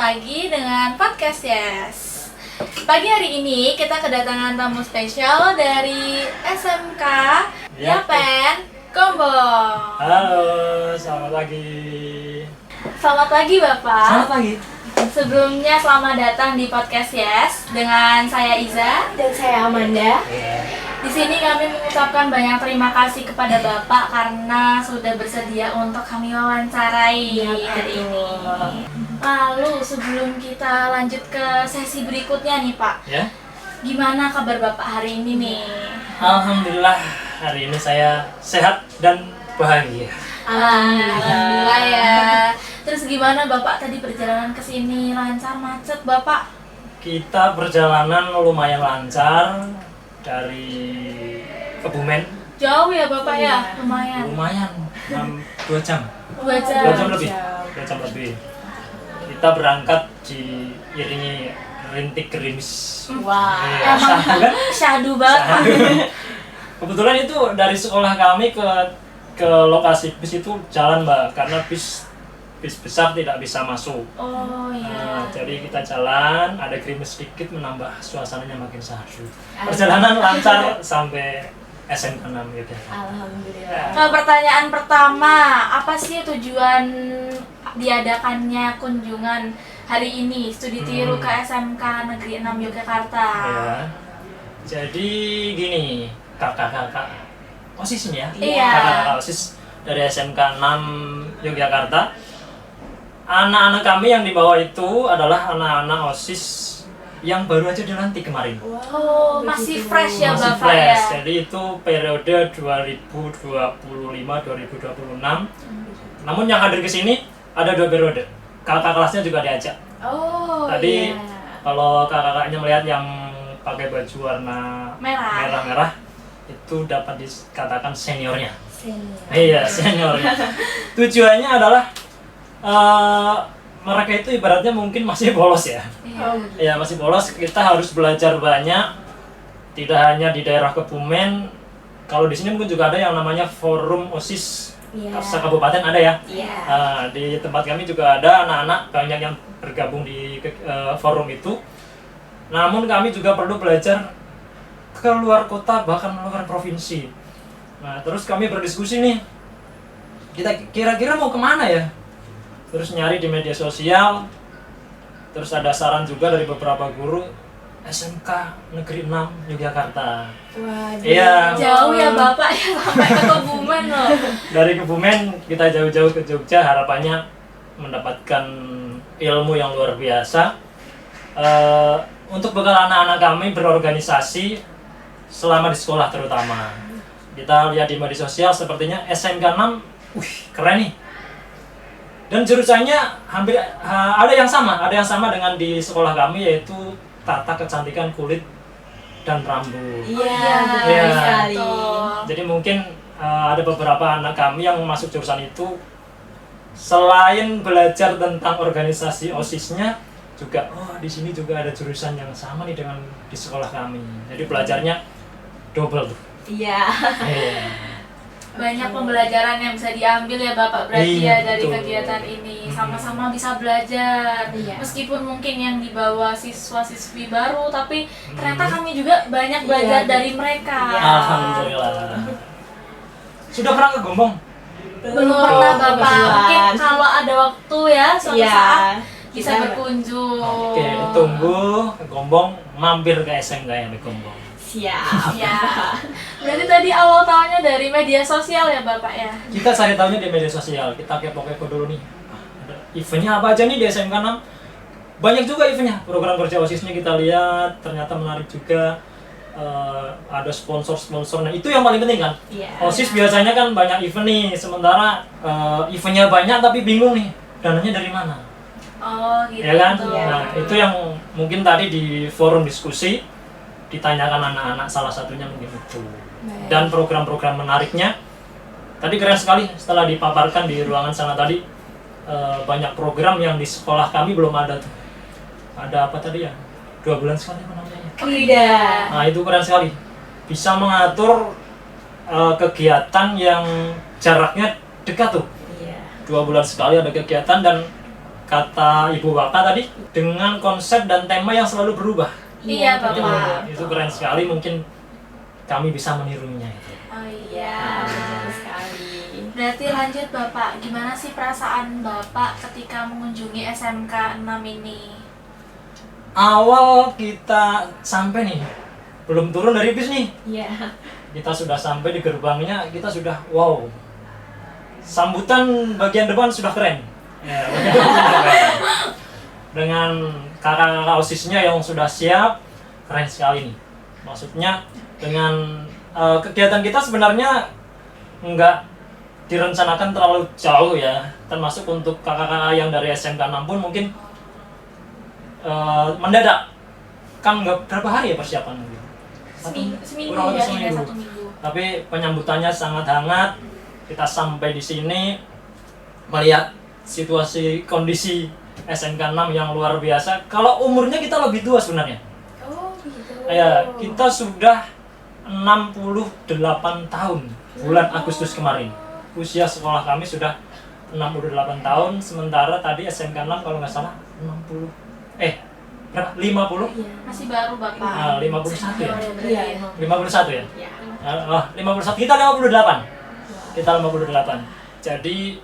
lagi dengan podcast Yes. Pagi hari ini kita kedatangan tamu spesial dari SMK Yapen Gombong. Halo, selamat pagi. Selamat pagi Bapak. Selamat pagi. Sebelumnya selamat datang di podcast Yes dengan saya Iza Dan saya Amanda. Di sini kami mengucapkan banyak terima kasih kepada Bapak karena sudah bersedia untuk kami wawancarai hari ini. Lalu sebelum kita lanjut ke sesi berikutnya nih Pak, Ya. gimana kabar Bapak hari ini nih? Alhamdulillah hari ini saya sehat dan bahagia. Alhamdulillah ya. Terus gimana Bapak tadi perjalanan ke sini, lancar macet Bapak? Kita perjalanan lumayan lancar dari Kebumen. Jauh ya Bapak ya, lumayan. Lumayan 2 jam. 2 jam. 2 jam lebih. 2 jam lebih. Kita berangkat diiringi rintik gerimis. Wah. Iya, syahdu kan? Syahdu banget. Syahdu. Kebetulan itu dari sekolah kami ke lokasi bis itu jalan Mbak, karena bis besar tidak bisa masuk. Oh iya. Jadi kita jalan, ada gerimis sedikit menambah suasananya makin syahdu. Perjalanan lancar sampai SMK 6 gitu. Alhamdulillah. Nah, pertanyaan pertama, apa sih tujuan diadakannya kunjungan hari ini studi tiru ke SMK Negeri 6 Yogyakarta? Ya. Jadi gini, kakak-kakak OSIS ini ya. Iya. Kakak-kakak OSIS dari SMK 6 Yogyakarta. Anak-anak kami yang di bawah itu adalah anak-anak OSIS yang baru aja dilantik kemarin. Oh, masih fresh ya Masih Bapak fresh. ya? Jadi itu periode 2025-2026. Namun yang hadir ke sini ada 2 periode. Kakak kelasnya juga diajak. Oh Tadi iya. kalau kakak-kakaknya melihat yang pakai baju warna Merah. merah itu dapat dikatakan seniornya. Senior. Iya, seniornya. Tujuannya adalah mereka itu ibaratnya mungkin masih bolos ya. Iya. Ya masih bolos, kita harus belajar banyak. Tidak hanya di daerah Kebumen, kalau di sini mungkin juga ada yang namanya forum OSIS Iya. Kabupaten ada ya. Iya. Di tempat kami juga ada anak-anak banyak yang bergabung di forum itu. Namun kami juga perlu belajar ke luar kota, bahkan luar provinsi. Nah, terus kami berdiskusi nih, kita kira-kira mau kemana ya? Terus nyari di media sosial, terus ada saran juga dari beberapa guru, SMK Negeri 6 Yogyakarta. Waduh. Iya. Jauh ya Bapak ya sampai ke Kebumen loh. Dari Kebumen kita jauh-jauh ke Jogja, harapannya mendapatkan ilmu yang luar biasa. Untuk bekal anak-anak kami berorganisasi selama di sekolah terutama. Kita lihat di media sosial sepertinya SMK 6, keren nih. Dan jurusannya hampir ada yang sama dengan di sekolah kami, yaitu tata kecantikan kulit dan rambut. Iya, betul Iya. sekali. Jadi mungkin ada beberapa anak kami yang masuk jurusan itu selain belajar tentang organisasi OSIS-nya juga di sini juga ada jurusan yang sama nih dengan di sekolah kami. Jadi belajarnya double tuh. Iya. Iya. Banyak pembelajaran yang bisa diambil ya Bapak berarti Iya, ya dari betul. kegiatan ini. Sama-sama bisa belajar. Iya. Meskipun mungkin yang dibawa siswa-siswi baru, tapi ternyata kami juga banyak Iya, belajar dari mereka. Iya. Alhamdulillah. Sudah pernah ke Gombong? Belum pernah Bapak. kebetulan. Mungkin kalau ada waktu ya suatu Iya. saat bisa Kita- berkunjung. Oke, tunggu ke Gombong, mampir ke SMK yang di Gombong. Siap. Ya. Berarti tadi awal tahunnya dari media sosial ya Bapak ya? Kita cari tahunya di media sosial, kita kepo-kepo dulu nih. Ada eventnya apa aja nih di SMK 6? Banyak juga eventnya, program kerja OSIS-nya kita lihat, ternyata menarik juga. Ada sponsor-sponsor, nah itu yang paling penting kan. Iya. OSIS biasanya kan banyak event nih, sementara eventnya banyak tapi bingung nih, dananya dari mana? Oh gitu. Ya kan? Iya. Nah itu yang mungkin tadi di forum diskusi, ditanyakan anak-anak, salah satunya mungkin itu. Baik. Dan program-program menariknya tadi keren sekali setelah dipaparkan di ruangan sana tadi. Banyak program yang di sekolah kami belum ada tuh. Ada apa tadi ya? 2 bulan sekali apa namanya? Krida. Nah itu keren sekali, bisa mengatur kegiatan yang jaraknya dekat tuh. Iya. 2 bulan sekali ada kegiatan, dan kata Ibu Waka tadi, dengan konsep dan tema yang selalu berubah. Iya, Bapak. Itu keren sekali, mungkin kami bisa menirunya itu. Oh Ya, iya. betul sekali. Berarti lanjut Bapak, gimana sih perasaan Bapak ketika mengunjungi SMK 6 ini? Awal kita sampai nih, belum turun dari bis nih. Iya. Kita sudah sampai di gerbangnya, kita sudah wow. Sambutan bagian depan sudah keren. Ya, bagian depan sudah keren. Dengan kakak-kakak OSIS-nya yang sudah siap, keren sekali nih. Maksudnya dengan kegiatan kita sebenarnya nggak direncanakan terlalu jauh ya. Termasuk untuk kakak-kakak yang dari SMK 6 pun mungkin mendadak. Kan nggak berapa hari ya persiapan? Seminggu kurang lebih ya, seminggu. hingga 1 minggu. Tapi penyambutannya sangat hangat. Kita sampai di sini melihat situasi kondisi SMK 6 yang luar biasa. Kalau umurnya kita lebih tua sebenarnya. Oh gitu. Ya, kita sudah 68 tahun bulan Agustus kemarin. Usia sekolah kami sudah 68 tahun, sementara tadi SMK 6 kalau nggak salah 60 berapa? 50? Masih baru Bapak. 51 ya? Iya. 51 ya? Iya. 51, kita 58. Kita 58. Jadi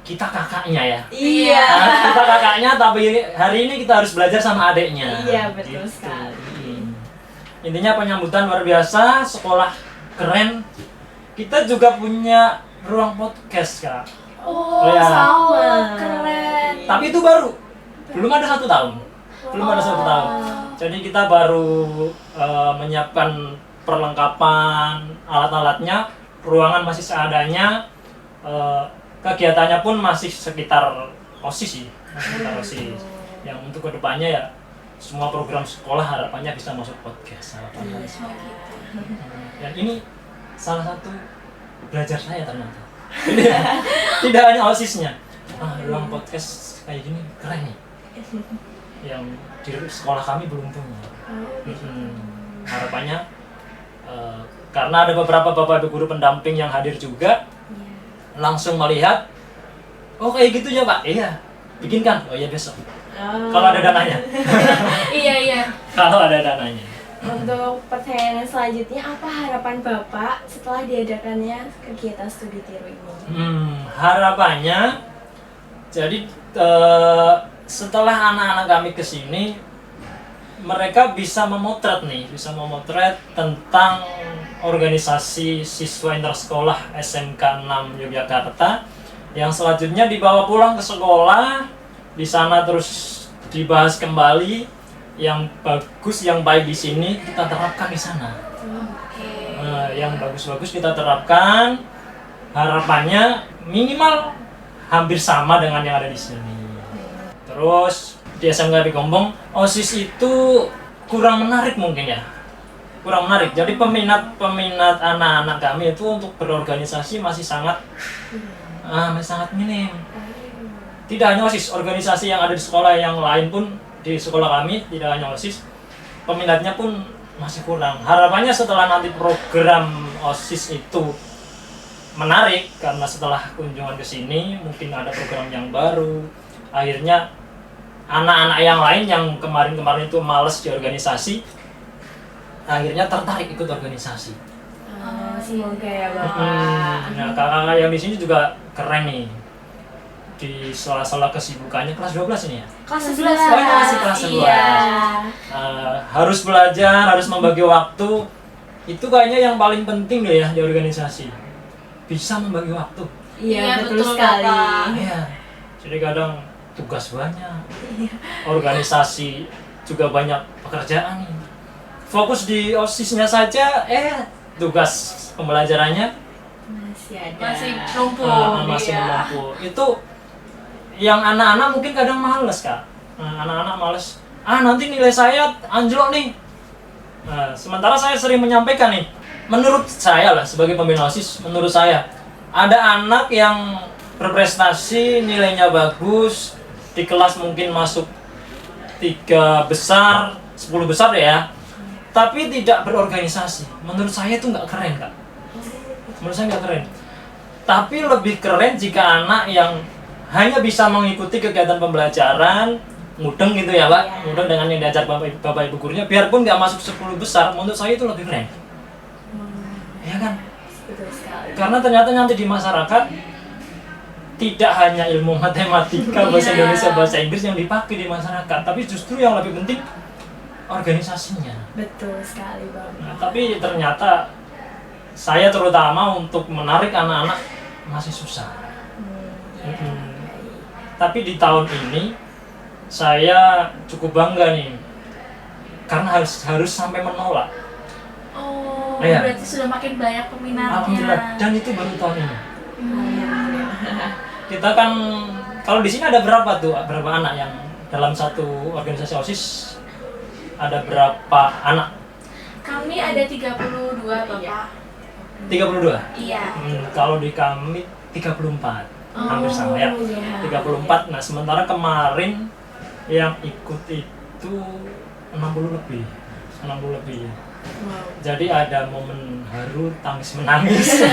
kita kakaknya ya. Iya. Kita kakaknya, tapi hari ini kita harus belajar sama adeknya. Iya, betul Gitu. sekali. Intinya penyambutan luar biasa, sekolah keren. Kita juga punya ruang podcast, Kak. Oh, Ya. sama. Keren. Tapi itu baru. Belum ada 1 tahun. Belum ada 1 tahun. Jadi kita baru menyiapkan perlengkapan alat-alatnya, ruangan masih seadanya, kegiatannya pun masih sekitar OSIS sih, sekitar OSIS. Yang untuk kedepannya ya semua program sekolah harapannya bisa masuk podcast. Harapannya. Dan ini salah satu belajar saya ternyata. Tidak hanya OSIS-nya. Ruang podcast kayak gini keren nih. Yang di sekolah kami belum punya. Harapannya karena ada beberapa bapak ibu guru pendamping yang hadir juga, langsung melihat, oh kayak gitu ya Pak, iya, bikinkan, oh iya besok. Kalau ada dananya. Iya. Kalau ada dananya. Untuk pertanyaan selanjutnya, apa harapan Bapak setelah diadakannya kegiatan studi tiru ini? Harapannya, jadi setelah anak-anak kami kesini, mereka bisa memotret tentang organisasi siswa intersekolah SMK 6 Yogyakarta yang selanjutnya dibawa pulang ke sekolah, di sana terus dibahas kembali, yang bagus yang baik di sini kita terapkan di sana. Yang bagus-bagus kita terapkan, harapannya minimal hampir sama dengan yang ada di sini. Terus di SMK Gombong, OSIS itu kurang menarik mungkin ya. Kurang menarik. Jadi peminat anak-anak kami itu untuk berorganisasi masih sangat minim. Tidak hanya OSIS, organisasi yang ada di sekolah yang lain pun di sekolah kami tidak hanya OSIS, peminatnya pun masih kurang. Harapannya setelah nanti program OSIS itu menarik, karena setelah kunjungan ke sini mungkin ada program yang baru, akhirnya anak-anak yang lain yang kemarin-kemarin itu males di organisasi, akhirnya tertarik ikut organisasi. Semoga ya Bapak. Nah, kakak-kakak yang di sini juga keren nih. Di sela-sela kesibukannya, kelas 12 ini ya? Kelas 11. Oh, ini masih kelas 11. Iya. Harus belajar, harus membagi waktu. Itu kayaknya yang paling penting deh ya di organisasi. Bisa membagi waktu. Iya, betul betul, sekali. Bapak. Iya. Jadi kadang tugas banyak, organisasi juga banyak pekerjaan nih. Fokus di OSIS-nya saja, tugas pembelajarannya Masih ada. Masih numpuk. masih Iya. menumpuk. Itu yang anak-anak mungkin kadang males Kak. Anak-anak males. Nanti nilai saya anjlok nih. Sementara saya sering menyampaikan nih, menurut saya lah sebagai pembina OSIS, menurut saya ada anak yang berprestasi, nilainya bagus, di kelas mungkin masuk 3 besar, 10 besar ya, tapi tidak berorganisasi. Menurut saya itu nggak keren Kak. Menurut saya nggak keren. Tapi lebih keren jika anak yang hanya bisa mengikuti kegiatan pembelajaran, mudeng gitu ya Pak, Iya. mudeng dengan yang diajar Bapak Ibu gurunya, biarpun nggak masuk 10 besar, menurut saya itu lebih keren. Ya kan? Betul sekali. Karena ternyata nanti di masyarakat tidak hanya ilmu matematika, bahasa Iya. Indonesia, bahasa Inggris yang dipakai di masyarakat, tapi justru yang lebih penting organisasinya. Betul sekali Bapak. Nah, tapi ternyata saya terutama untuk menarik anak-anak masih susah. Iya. Mm-mm. Tapi di tahun ini saya cukup bangga nih, karena harus sampai menolak. Oh, Iya. berarti sudah makin banyak peminatnya. Alhamdulillah. Dan itu baru tahun ini. Alhamdulillah. Kita kan kalau di sini ada berapa tuh, berapa anak yang dalam satu organisasi OSIS, ada berapa anak? Kami ada 32 Bapak. 32. Iya. Kalau di kami 34. Hampir sama ya. Iya. 34. Nah, sementara kemarin yang ikut itu 60 lebih. 60 lebih. Wow. Jadi ada momen haru, tangis menangis.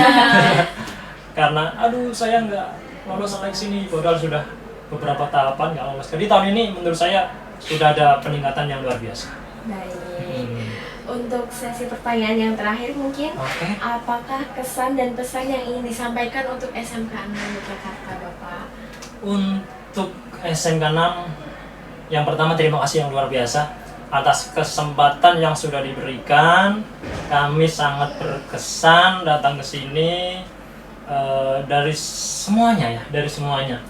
Karena aduh saya nggak lolos seleksi nih, padahal sudah beberapa tahapan nggak lolos. Jadi tahun ini menurut saya sudah ada peningkatan yang luar biasa. Baik. Untuk sesi pertanyaan yang terakhir mungkin, Oke. apakah kesan dan pesan yang ingin disampaikan untuk SMK 6 Yogyakarta Bapak? Untuk SMK 6, yang pertama terima kasih yang luar biasa atas kesempatan yang sudah diberikan. Kami sangat berkesan datang ke sini, dari semuanya ya, dari semuanya.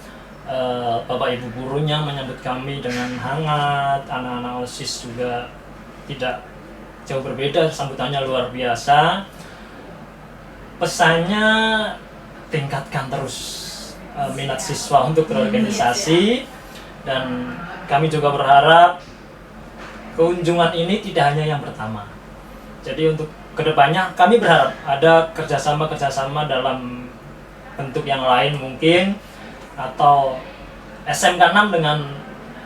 Bapak Ibu gurunya menyambut kami dengan hangat, anak-anak OSIS juga tidak jauh berbeda, sambutannya luar biasa. Pesannya tingkatkan terus minat siswa untuk berorganisasi, dan kami juga berharap kunjungan ini tidak hanya yang pertama. Jadi untuk kedepannya kami berharap ada kerjasama dalam bentuk yang lain mungkin, atau SMK 6 dengan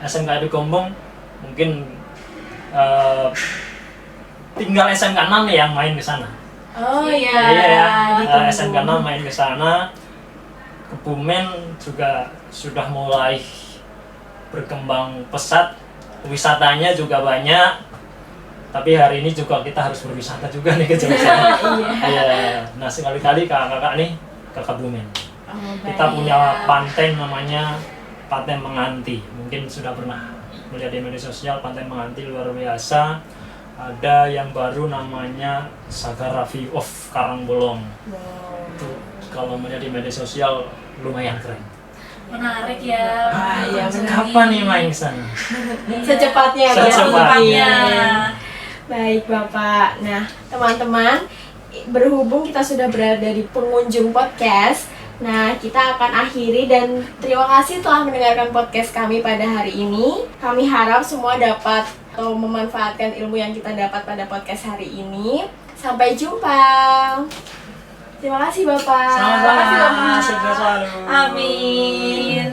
SMK Edu Gombong mungkin tinggal SMK 6 nih yang main ke sana. Oh Iya. iya, Iya, ditunggu. SMK 6 main ke sana. Kebumen juga sudah mulai berkembang pesat, wisatanya juga banyak. Tapi hari ini juga kita harus berwisata juga nih ke Jogja. Iya. Nah, sekali-kali kakak-kakak nih ke Kebumen. Oh, Kita baik. punya pantai namanya Pantai Menganti. Mungkin sudah pernah melihat di media sosial, Pantai Menganti luar biasa. Ada yang baru namanya Sagara View of Karangbolong. Wow. Itu kalau melihat di media sosial lumayan keren. Menarik ya. iya, benar. Kapan nih main ke sana? Secepatnya ya. Secepatnya. Baik Bapak. Nah teman-teman, berhubung kita sudah berada di pengunjung podcast, nah kita akan akhiri, dan terima kasih telah mendengarkan podcast kami pada hari ini. Kami harap semua dapat atau memanfaatkan ilmu yang kita dapat pada podcast hari ini. Sampai jumpa. Terima kasih Bapak. Sama-sama. Terima kasih, Bapak. Sukses selalu. Amin.